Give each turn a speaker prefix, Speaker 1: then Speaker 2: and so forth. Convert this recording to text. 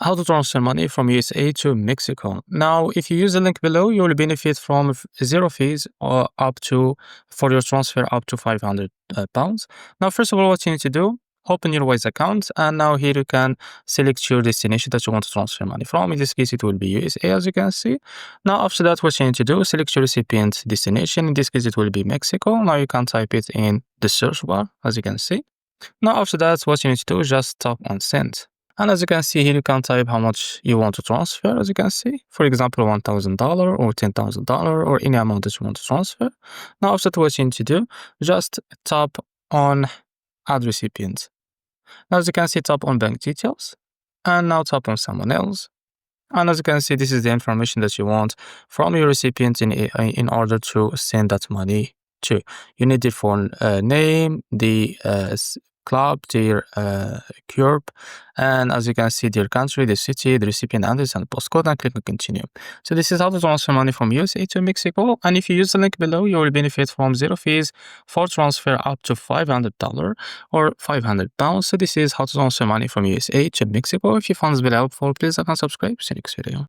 Speaker 1: How to transfer money from USA to Mexico. Now, if you use the link below, you will benefit from zero fees or for your transfer up to 500 pounds. Now, first of all, what you need to do, open your Wise account, and now here you can select your destination that you want to transfer money from. In this case, it will be USA, as you can see. Now, after that, what you need to do, select your recipient destination. In this case, it will be Mexico. Now, you can type it in the search bar, as you can see. Now, after that, what you need to do is just tap on send. And as you can see here, you can type how much you want to transfer, as you can see. For example, $1,000 or $10,000 or any amount that you want to transfer. Now, after that, what you need to do, just tap on add recipient. Now, as you can see, tap on bank details. And now tap on someone else. And as you can see, this is the information that you want from your recipient in order to send that money to. You need the phone name, the club, their CURP, and as you can see, their country, the city, the recipient address, and postcode, and click on continue. So this is how to transfer money from USA to Mexico. And if you use the link below, you will benefit from zero fees for transfer up to $500 or 500 pounds. So this is how to transfer money from USA to Mexico. If you found this video helpful, please like and subscribe. See you next video.